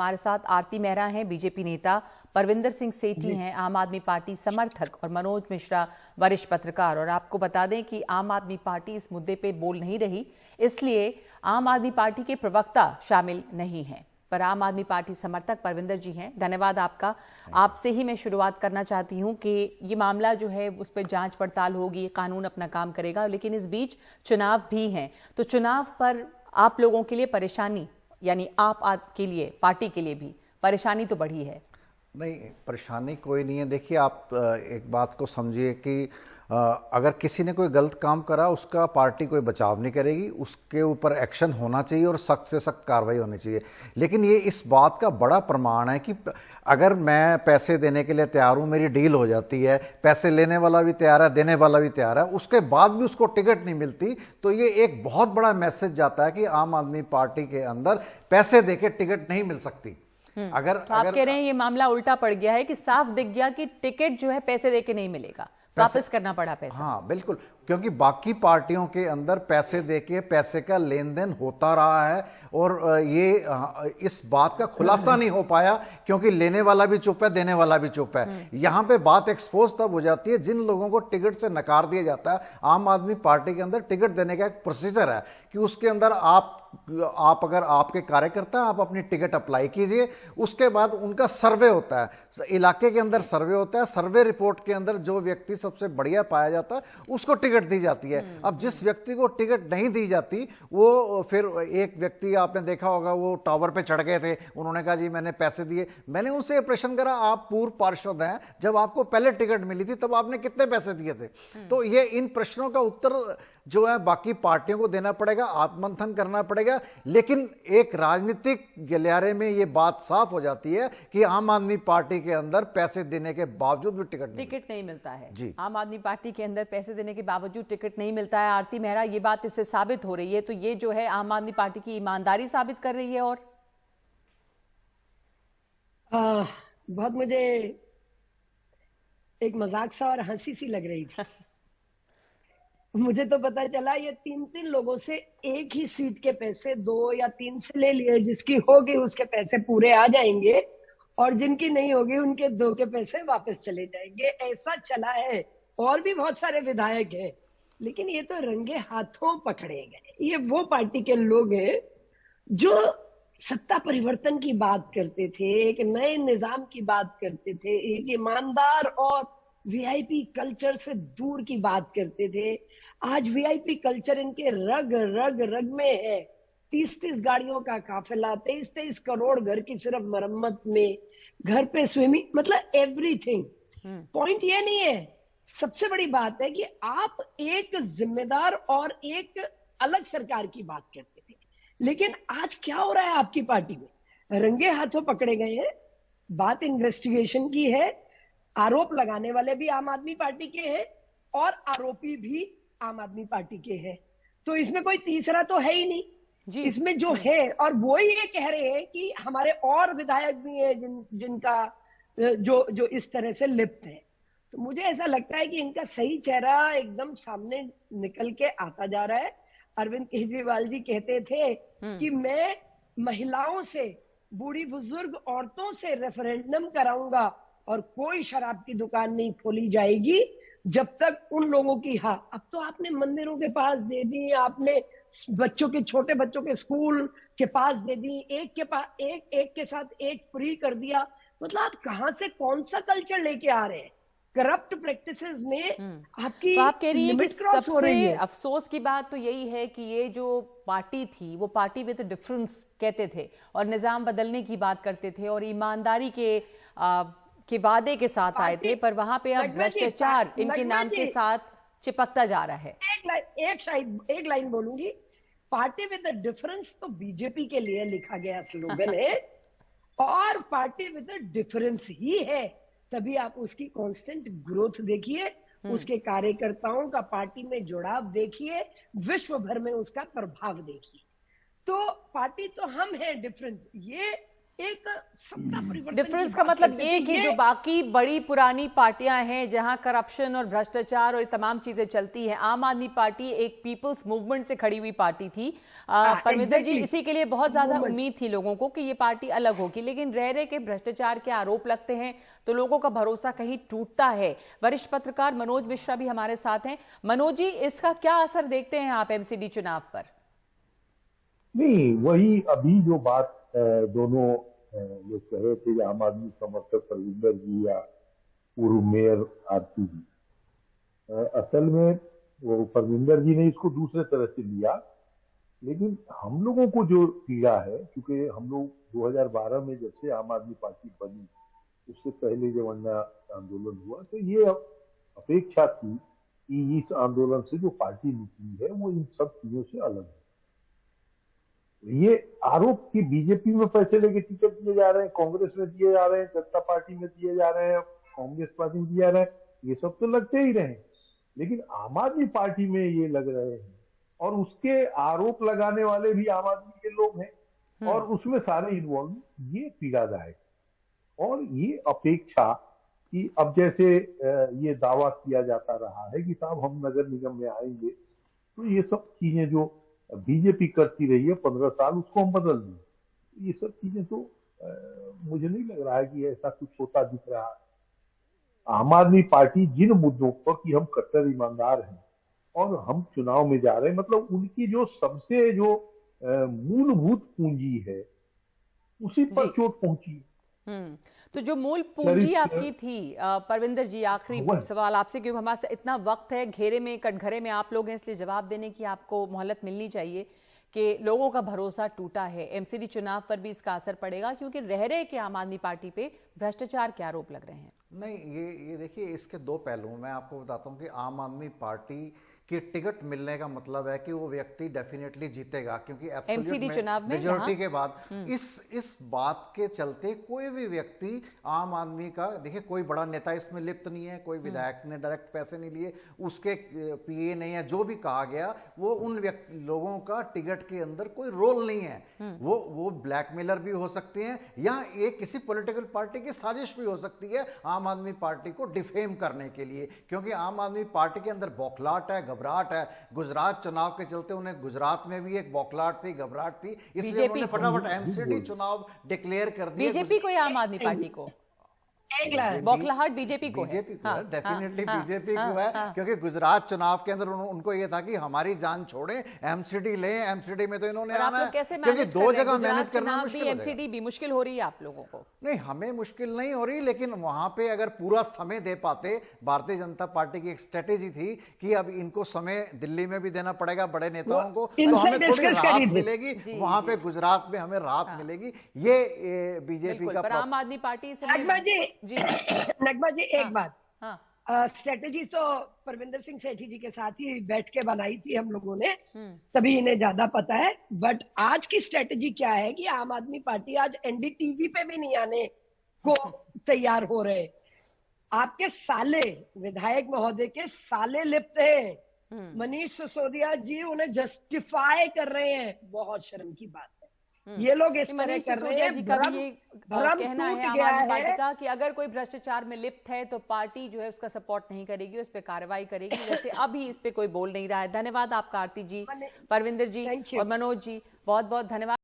हमारे साथ आरती मेहरा हैं, बीजेपी नेता, परविंदर सिंह सेठी हैं, आम आदमी पार्टी समर्थक, और मनोज मिश्रा, वरिष्ठ पत्रकार। और आपको बता दें कि आम आदमी पार्टी इस मुद्दे पे बोल नहीं रही, इसलिए आम आदमी पार्टी के प्रवक्ता शामिल नहीं हैं, पर आम आदमी पार्टी समर्थक परविंदर जी हैं। धन्यवाद आपका। आपसे ही मैं शुरुआत करना चाहती हूं कि ये मामला जो है उस पर जांच पड़ताल होगी, कानून अपना काम करेगा, लेकिन इस बीच चुनाव भी हैं, तो चुनाव पर आप लोगों के लिए परेशानी, यानी आप के लिए, पार्टी के लिए भी परेशानी तो बढ़ी है। नहीं, परेशानी कोई नहीं है। देखिए, आप एक बात को समझिए कि अगर किसी ने कोई गलत काम करा, उसका पार्टी कोई बचाव नहीं करेगी, उसके ऊपर एक्शन होना चाहिए और सख्त से सख्त कार्रवाई होनी चाहिए। लेकिन ये इस बात का बड़ा प्रमाण है कि अगर मैं पैसे देने के लिए तैयार हूं, मेरी डील हो जाती है, पैसे लेने वाला भी तैयार है, देने वाला भी तैयार है, उसके बाद भी उसको टिकट नहीं मिलती, तो ये एक बहुत बड़ा मैसेज जाता है कि आम आदमी पार्टी के अंदर पैसे देके टिकट नहीं मिल सकती। अगर तो आप कह रहे हैं ये मामला उल्टा पड़ गया है कि साफ दिख गया कि टिकट जो है पैसे देके नहीं मिलेगा, वापस करना पड़ा पैसा। हाँ बिल्कुल, क्योंकि बाकी पार्टियों के अंदर पैसे देके पैसे का लेन देन होता रहा है और ये इस बात का खुलासा नहीं हो पाया क्योंकि लेने वाला भी चुप है, देने वाला भी चुप है। यहां पे बात एक्सपोज तब हो जाती है जिन लोगों को टिकट से नकार दिया जाता है। आम आदमी पार्टी के अंदर टिकट देने का एक प्रोसीजर है कि उसके अंदर आप अगर आपके कार्यकर्ता, आप अपनी टिकट अप्लाई कीजिए, उसके बाद उनका सर्वे होता है, इलाके के अंदर सर्वे होता है, सर्वे रिपोर्ट के अंदर जो व्यक्ति सबसे बढ़िया पाया जाता है उसको टिकट दी जाती है। अब जिस व्यक्ति को टिकट नहीं दी जाती, वो फिर एक व्यक्ति आपने देखा होगा, वो टावर पे चढ़ गए थे, उन्होंने कहा जी मैंने पैसे दिए। मैंने उनसे ये प्रश्न करा, आप पूर्व पार्षद हैं, जब आपको पहले टिकट मिली थी तब आपने कितने पैसे दिए थे? तो ये इन प्रश्नों का उत्तर जो है बाकी पार्टियों को देना पड़ेगा, आत्ममंथन करना पड़ेगा। लेकिन एक राजनीतिक गलियारे में ये बात साफ हो जाती है कि आम आदमी पार्टी के अंदर पैसे देने के बावजूद भी टिकट नहीं मिलता है जी। आम आदमी पार्टी के अंदर पैसे देने के बावजूद टिकट नहीं मिलता है। आरती मेहरा, ये बात इससे साबित हो रही है, तो ये जो है आम आदमी पार्टी की ईमानदारी साबित कर रही है। और बहुत मुझे एक मजाक सा और हंसी सी लग रही थी। मुझे तो पता चला ये तीन लोगों से एक ही सीट के पैसे 2 या 3 से ले लिए, जिसकी होगी उसके पैसे पूरे आ जाएंगे और जिनकी नहीं होगी उनके 2 के पैसे वापस चले जाएंगे। ऐसा चला है। और भी बहुत सारे विधायक हैं, लेकिन ये तो रंगे हाथों पकड़े गए। ये वो पार्टी के लोग हैं जो सत्ता परिवर्तन की बात करते थे, एक नए निजाम की बात करते थे, एक ईमानदार और वीआईपी कल्चर से दूर की बात करते थे। आज वीआईपी कल्चर इनके रग रग रग में है। 30 गाड़ियों का काफिला, 23 करोड़ घर की सिर्फ मरम्मत में, घर पे स्विमिंग, मतलब एवरीथिंग। पॉइंट ये नहीं है, सबसे बड़ी बात है कि आप एक जिम्मेदार और एक अलग सरकार की बात करते थे, लेकिन आज क्या हो रहा है आपकी पार्टी में? रंगे हाथों पकड़े गए हैं। बात इन्वेस्टिगेशन की है, आरोप लगाने वाले भी आम आदमी पार्टी के हैं और आरोपी भी आम आदमी पार्टी के हैं, तो इसमें कोई तीसरा तो है ही नहीं जी। इसमें जो है, और वो ही ये कह रहे हैं कि हमारे और विधायक भी हैं जिनका जो इस तरह से लिप्त है। तो मुझे ऐसा लगता है कि इनका सही चेहरा एकदम सामने निकल के आता जा रहा है। अरविंद केजरीवाल जी कहते थे कि मैं महिलाओं से, बूढ़ी बुजुर्ग औरतों से रेफरेंडम कराऊंगा और कोई शराब की दुकान नहीं खोली जाएगी जब तक उन लोगों की। हाँ, अब तो आपने मंदिरों के पास दे दी, आपने बच्चों के, छोटे बच्चों के स्कूल के पास दे दी, एक के पास एक के साथ एक फ्री कर दिया। मतलब आप कहां से कौन सा कल्चर लेके आ रहे हैं? करप्ट प्रैक्टिसेस में आपकी तो आप कह रही हैं कि सबसे अफसोस की बात तो यही है कि ये जो पार्टी थी वो पार्टी विद डिफरेंस कहते थे और निजाम बदलने की बात करते थे और ईमानदारी के वादे के साथ आए थे, पर वहां पे अब भ्रष्टाचार इनके नाम के साथ चिपकता जा रहा है। एक लाइन बोलूंगी, पार्टी विद द डिफरेंस तो बीजेपी के लिए लिखा गया स्लोगन है और पार्टी विद द डिफरेंस ही है, तभी आप उसकी कांस्टेंट ग्रोथ देखिए, उसके कार्यकर्ताओं का पार्टी में जुड़ाव देखिए, विश्व भर में उसका प्रभाव देखिए। तो पार्टी तो हम हैं डिफरेंस, ये एक सत्ता परिवर्तन डिफरेंस की का बात मतलब करते ये थे, कि जो बाकी बड़ी पुरानी पार्टियां हैं जहां करप्शन और भ्रष्टाचार और तमाम चीजें चलती हैं, आम आदमी पार्टी एक पीपल्स मूवमेंट से खड़ी हुई पार्टी थी। परमिंदर जी, exactly, इसी के लिए बहुत ज्यादा movement। उम्मीद थी लोगों को कि ये पार्टी अलग होगी, लेकिन रह रहे के भ्रष्टाचार के आरोप लगते हैं तो लोगों का भरोसा कहीं टूटता है। वरिष्ठ पत्रकार मनोज मिश्रा भी हमारे साथ हैं। मनोज जी, इसका क्या असर देखते हैं आप एमसीडी चुनाव पर? नहीं, वही अभी जो बात दोनों लोग कह रहे थे, आम आदमी समर्थक परविंदर जी या पूर्व मेयर आरती जी, असल में वो परविंदर जी ने इसको दूसरे तरह से लिया, लेकिन हम लोगों को जो पीड़ा है, क्योंकि हम लोग 2012 में जब से आम आदमी पार्टी बनी, उससे पहले जब अन्ना आंदोलन हुआ, तो ये अपेक्षा थी कि इस आंदोलन से जो पार्टी निकली है वो इन सब चीजों से अलग है। ये आरोप कि बीजेपी में पैसे लेके टिकट दिए जा रहे हैं, कांग्रेस में दिए जा रहे हैं, जनता पार्टी में दिए जा रहे हैं, कांग्रेस पार्टी में दिए जा रहे हैं, ये सब तो लगते ही रहे, लेकिन आम आदमी पार्टी में ये लग रहे हैं और उसके आरोप लगाने वाले भी आम आदमी के लोग हैं और उसमें सारे इन्वॉल्व, ये पीड़ादायक। और ये अपेक्षा कि अब जैसे ये दावा किया जाता रहा है कि साहब हम नगर निगम में आएंगे तो ये सब चीजें जो बीजेपी करती रही है 15 साल, उसको हम बदल दें, ये सब चीजें तो मुझे नहीं लग रहा है कि ऐसा कुछ होता दिख रहा है। आम आदमी पार्टी जिन मुद्दों पर कि हम कट्टर ईमानदार हैं और हम चुनाव में जा रहे हैं, मतलब उनकी जो सबसे जो मूलभूत पूंजी है उसी पर चोट पहुंची। तो जो मूल पूंजी आपकी थी परविंदर जी, आखिरी सवाल आपसे, क्योंकि हमारे इतना वक्त है, घेरे में कटघरे में आप लोग हैं, इसलिए जवाब देने की आपको मोहलत मिलनी चाहिए कि लोगों का भरोसा टूटा है, एमसीडी चुनाव पर भी इसका असर पड़ेगा क्योंकि रह रहे के आम आदमी पार्टी पे भ्रष्टाचार के आरोप लग रहे हैं। नहीं, ये देखिए, इसके दो पहलू हैं। मैं आपको बताता हूं कि आम आदमी पार्टी की टिकट मिलने का मतलब है कि वो व्यक्ति डेफिनेटली जीतेगा, क्योंकि एमसीडी चुनाव में मेजॉरिटी के बाद इस बात के चलते कोई भी व्यक्ति आम आदमी का, देखिए कोई बड़ा नेता इसमें लिप्त नहीं है, कोई विधायक ने डायरेक्ट पैसे नहीं लिए, उसके पीए नहीं है, जो भी कहा गया वो उन लोगों का टिकट के अंदर कोई रोल नहीं है। वो ब्लैकमेलर भी हो सकते हैं या एक किसी पॉलिटिकल पार्टी की साजिश भी हो सकती है आम आदमी पार्टी को डिफेम करने के लिए, क्योंकि आम आदमी पार्टी के अंदर बौखलाहट है, घबराहट है। गुजरात चुनाव के चलते उन्हें गुजरात में भी एक बौखलाहट थी, घबराहट थी, इसलिए उन्होंने फटाफट एमसीडी चुनाव डिक्लेयर कर दिया। बीजेपी को या आम आदमी पार्टी को? बौखलाहट बीजेपी को है, डेफिनेटली बीजेपी को है, क्योंकि गुजरात चुनाव के अंदर उनको ये था कि हमारी जान छोड़े, एमसीडी लें, एमसीडी में तो इन्होंने आना है, क्योंकि दो जगह मैनेज करना मुश्किल है। एमसीडी भी मुश्किल हो रही है आप लोगों को? नहीं, हमें मुश्किल नहीं हो रही, लेकिन वहां पे अगर पूरा समय दे पाते, भारतीय जनता पार्टी की एक स्ट्रेटेजी थी कि अब इनको समय दिल्ली में भी देना पड़ेगा बड़े नेताओं को, तो हमें थोड़ी राहत मिलेगी, वहां पे गुजरात में हमें राहत मिलेगी, ये बीजेपी का। आम आदमी पार्टी जी नगमा जी, एक बात, स्ट्रेटेजी तो परविंदर सिंह सेठी जी के साथ ही बैठ के बनाई थी हम लोगों ने, तभी इन्हें ज्यादा पता है। बट आज की स्ट्रेटेजी क्या है कि आम आदमी पार्टी आज एनडीटीवी पे भी नहीं आने को तैयार हो रहे। आपके साले, विधायक महोदय के साले लिप्त हैं, मनीष सिसोदिया जी उन्हें जस्टिफाई कर रहे हैं। बहुत शर्म की बात है ये लोग इस तरह कर रहे हैं। जी का भी ये कहना है आम आदमी पार्टी का कि अगर कोई भ्रष्टाचार में लिप्त है तो पार्टी जो है उसका सपोर्ट नहीं करेगी, उस पर कार्रवाई करेगी, वैसे अभी इस पे कोई बोल नहीं रहा है। धन्यवाद आपका आरती जी, परविंदर जी और मनोज जी, बहुत बहुत धन्यवाद।